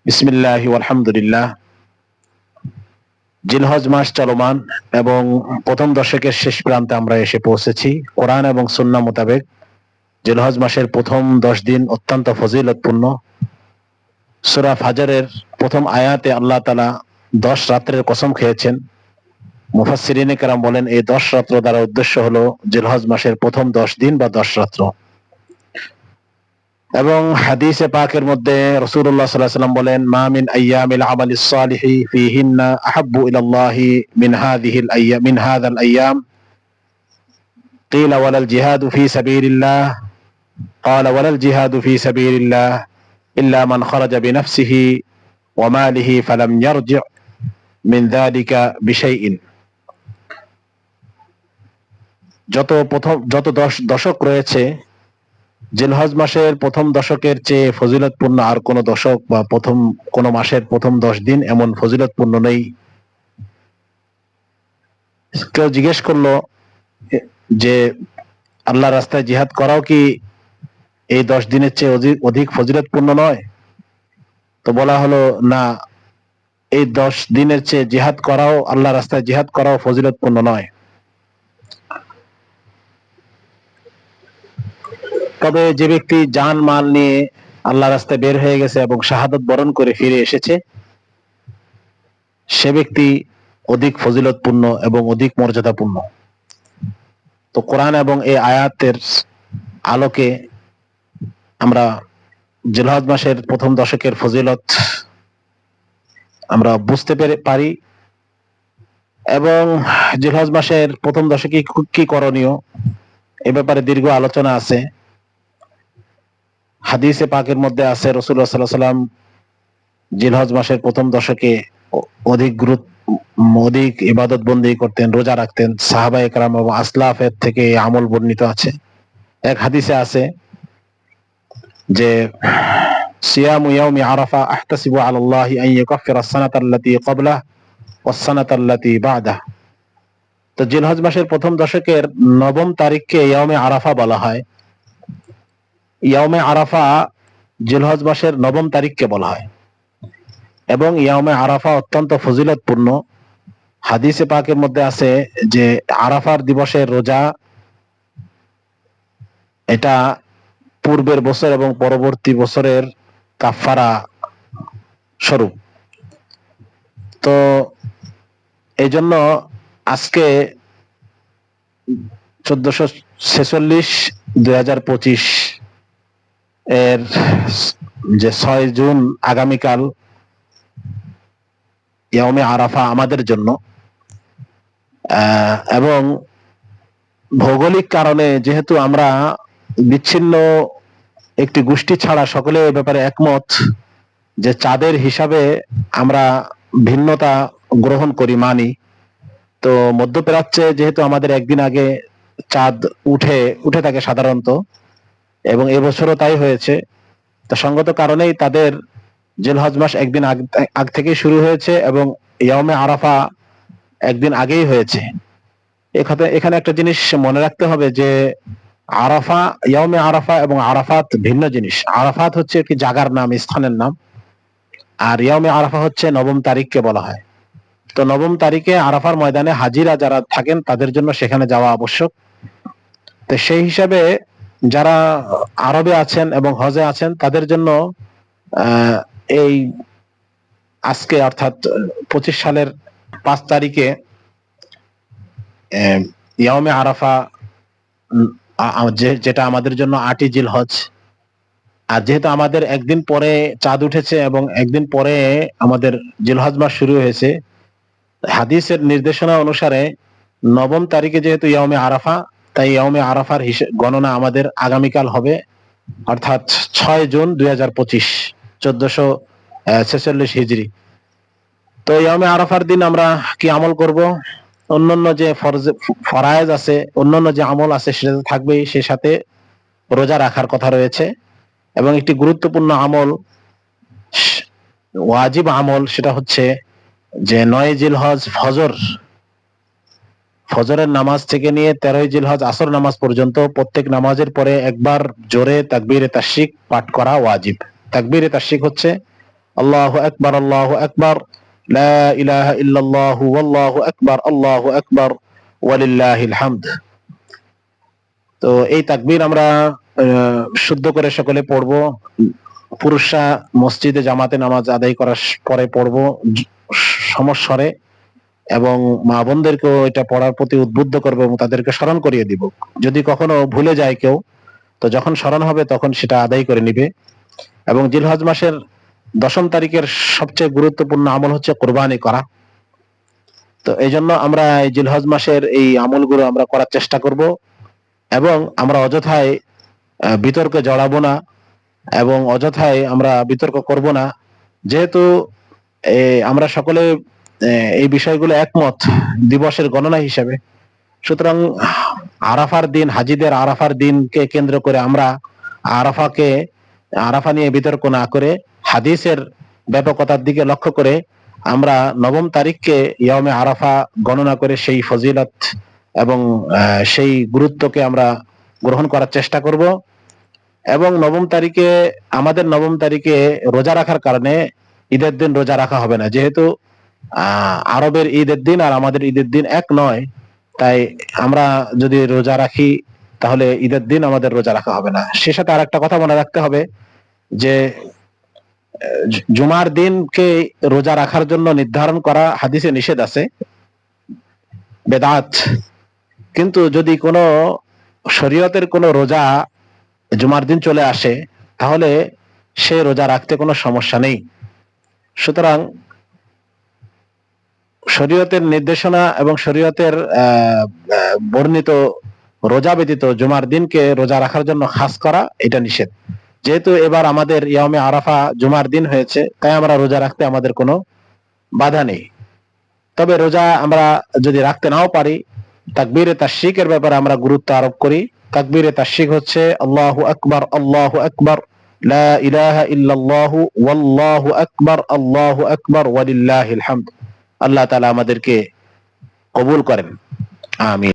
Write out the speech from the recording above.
বিসমিল্লাহি আলহামদুলিল্লাহ। জিলহজ মাস চলমান এবং প্রথম দশকের শেষ প্রান্তে আমরা এসে পৌঁছেছি। কোরআন এবং সুন্নাহ মোতাবেক জিলহজ মাসের প্রথম 10 দিন অত্যন্ত ফজিলতপূর্ণ। সূরা ফাজরের প্রথম আয়াতে আল্লাহ তাআলা 10 রাত্রের কসম খেয়েছেন। মুফাসসিরিনে কেরাম বলেন এই 10 রাত্র দ্বারা উদ্দেশ্য হলো জিলহজ মাসের প্রথম 10 দিন বা 10 রাত্র। এবং হাদিসে পাকের মধ্যে রাসূলুল্লাহ সাল্লাল্লাহু আলাইহি ওয়াসাল্লাম বলেন, মা মিন আইয়ামিল আমালিস সালিহি ফিহিন্না আহাব্বু ইলাল্লাহি মিন হাযাল আইয়াম কিলা ওয়ালাল জিহাদু ফি সাবিলিল্লাহ ক্বালা ওয়ালাল জিহাদু ফি সাবিলিল্লাহ ইল্লা মান খারাজা বিনাফসিহি ওয়া মালিহি ফালাম ইয়ারজি' মিন যালিকা বিশাইইন। যত দশক রয়েছে, জিলহজ মাসের প্রথম দশকের চেয়ে ফজিলতপূর্ণ আর কোন দশক বা কোন মাসের প্রথম 10 দিন এমন ফজিলতপূর্ণ নেই। কেউ জিজ্ঞেস করলো যে আল্লাহর রাস্তায় জিহাদ করাও কি এই 10 দিনের চেয়ে অধিক ফজিলতপূর্ণ নয়? তো বলা হলো না, এই 10 দিনের চেয়ে জিহাদ করাও, আল্লাহর রাস্তায় জিহাদ করাও ফজিলতপূর্ণ নয়। তবে যে ব্যক্তি জান মাল নিয়ে আল্লাহর রাস্তায় বের হয়ে গেছে এবং শাহাদাত বরণ করে ফিরে এসেছে, সে ব্যক্তি অধিক ফজিলতপূর্ণ এবং অধিক মর্যাদাপূর্ণ। তো কোরআন এবং এই আয়াতের আলোকে আমরা জিলহজ মাসের প্রথম দশকের ফজিলত আমরা বুঝতে পারি এবং জিলহজ মাসের প্রথম দশকে কি করণীয় এ ব্যাপারে দীর্ঘ আলোচনা আছে। হাদিসে পাকের মধ্যে আছে রাসূলুল্লাহ সাল্লাল্লাহু আলাইহি ওয়াসাল্লাম জিলহজ মাসের প্রথম দশকে অধিক ইবাদত বন্দেগী করতেন, রোজা রাখতেন। সাহাবায়ে কেরাম এবং আসলাফের থেকে আমল বর্ণিত আছে। এক হাদিসে আছে যে সিয়ামু ইয়াউমি আরাফা আহতাসিবু আলাল্লাহি আন ইয়াকাফিরা আস-সানাতা আল্লাতী ক্বাবলাহু ওয়াস-সানাতা আল্লাতী বা'দাহু। তো জিলহজ মাসের প্রথম দশকের 9ম তারিখকে ইয়াউমে আরাফা বলা হয়। ইয়াউমে আরাফা জিলহজ মাসের 9ম তারিখকে বলা হয় এবং ইয়াউমে আরাফা অত্যন্ত ফজিলতপূর্ণ। হাদিসে পাকের মধ্যে আছে যে আরাফার দিবসের রোজা এটা পূর্বের বছর এবং পরবর্তী বছরের কাফারা স্বরূপ। তো এই জন্য আজকে 1446-2025 এর যে 6 জুন আগামীকাল ইয়াউমে আরাফা আমাদের জন্য। এবং ভৌগোলিক কারণে যেহেতু আমরা বিচ্ছিন্ন একটি গোষ্ঠী ছাড়া সকলে এ ব্যাপারে একমত যে চাঁদের হিসাবে আমরা ভিন্নতা গ্রহণ করি, মানি। তো মধ্যপ্রাচ্যে যেহেতু আমাদের একদিন আগে চাঁদ উঠে থাকে সাধারণত, এবং এবছরও তাই হয়েছে, তো সঙ্গত কারণেই তাদের জিলহজ মাস একদিন আগ থেকেই শুরু হয়েছে এবং ইয়াউমে আরাফা একদিন আগেই হয়েছে। এখানে একটা জিনিস মনে রাখতে হবে যে আরাফা, ইয়াউমে আরাফা এবং আরাফাত ভিন্ন জিনিস। আরাফাত হচ্ছে একটি জায়গার নাম, স্থানের নাম, আর ইয়াউমে আরাফা হচ্ছে 9ম তারিখকে বলা হয়। তো 9ম তারিখে আরাফার ময়দানে হাজিরা যারা থাকেন তাদের জন্য সেখানে যাওয়া আবশ্যক। তো সেই হিসাবে যারা আরবে আছেন এবং হজে আছেন তাদের জন্য এই আজকে অর্থাৎ 25 সালের 5 তারিখে ইয়াউমে আরাফা, যেটা আমাদের জন্য 8ই জিলহজ। আর যেহেতু আমাদের একদিন পরে চাঁদ উঠেছে এবং একদিন পরে আমাদের জিলহজ মাস শুরু হয়েছে, হাদিসের নির্দেশনা অনুসারে 9ম তারিখে যেহেতু ইয়াউমে আরাফা, তাই ইয়াউমে আরাফার গণনা আমাদের আগামীকাল হবে, অর্থাৎ 6 জুন 2025, 1446 হিজরি। তো ইয়াউমে আরাফার দিন আমরা কি আমল করব? অন্যান্য যে ফরায়েজ আছে, অন্যান্য যে আমল আছে সেটা থাকবেই, সে সাথে রোজা রাখার কথা রয়েছে। এবং একটি গুরুত্বপূর্ণ আমল, ওয়াজিব আমল, সেটা হচ্ছে যে 9 জিলহজ ফজরের নামাজ থেকে নিয়ে 13 জিলহজ আসর নামাজ পর্যন্ত প্রত্যেক নামাজের পরে একবার জোরে তাকবীরে তাশরিক পাঠ করা ওয়াজিব। তাকবীরে তাশরিক হচ্ছে আল্লাহু আকবার, আল্লাহু আকবার, লা ইলাহা ইল্লাল্লাহু ওয়াল্লাহু আকবার, আল্লাহু আকবার, ওয়ালিল্লাহিল হামদ। তো এই তাকবীর আমরা শুদ্ধ করে সকলে পড়ব। পুরুষরা মসজিদে জামাতে নামাজ আদায় করার পরে পড়ব সমস্বরে, এবং মা বোনদেরকেও এটা পড়ার প্রতি উদ্বুদ্ধ করবো এবং তাদেরকে স্মরণ করিয়ে দিব। যদি কখনো ভুলে যায় কেউ, তো যখন স্মরণ হবে তখন সেটা আদায় করে নিবে। এবং জিলহজ মাসের 10 তারিখের সবচেয়ে গুরুত্বপূর্ণ আমল হচ্ছে কোরবানি করা। তো এই জন্য আমরা এই জিলহজ মাসের এই আমলগুলো আমরা করার চেষ্টা করব, এবং আমরা অযথায় বিতর্কে জড়াবো না, এবং অযথায় আমরা বিতর্ক করব না। যেহেতু আমরা সকলে এই বিষয়গুলো একমত দিবসের গণনা হিসেবে, সুতরাং আরাফার দিন, হাজিদের আরাফার দিনকে কেন্দ্র করে আমরা আরাফা নিয়ে বিতর্ক না করে হাদিসের ব্যাপকতার দিকে লক্ষ্য করে আমরা 9 তারিখকে ইয়ামে আরাফা গণনা করে সেই ফজিলত এবং সেই গুরুত্বকে আমরা গ্রহণ করার চেষ্টা করব। এবং 9 তারিখে আমাদের 9 তারিখে রোজা রাখার কারণে ঈদের দিন রোজা রাখা হবে না, যেহেতু আরবের ঈদের দিন আর আমাদের ঈদের দিন এক নয়। তাই আমরা যদি রোজা রাখি তাহলে ঈদের দিন আমাদের রোজা রাখা হবে না। সে সাথে আর একটা কথা মনে রাখতে হবে যে জুমার দিনকে রোজা রাখার জন্য নির্ধারণ করা হাদিসে নিষেধ আছে, বেদাত। কিন্তু যদি কোনো শরীয়তের কোনো রোজা জুমার দিন চলে আসে তাহলে সে রোজা রাখতে কোনো সমস্যা নেই। সুতরাং শরীয়তের নির্দেশনা এবং শরীয়তের বর্ণিত রোজা ব্যতীত জুমার দিনকে রোজা রাখার জন্য খাস করা এটা নিষেধ। যেহেতু এবার আমাদের ইয়ামে আরাফা জুমার দিন হয়েছে, তাই আমরা রোজা রাখতে আমাদের কোনো বাধা নেই। তবে রোজা আমরা যদি রাখতে নাও পারি, তাকবীরে তাশরিকের ব্যাপারে আমরা গুরুত্ব আরোপ করি। তাকবীরে তাশরিক হচ্ছে আল্লাহু আকবার, আল্লাহু আকবার, লা ইলাহা ইল্লাল্লাহু ওয়াল্লাহু আকবার, আল্লাহু আকবার, ওয়ালিল্লাহিল হামদ। আল্লাহ তাআলা আমাদেরকে কবুল করেন, আমিন।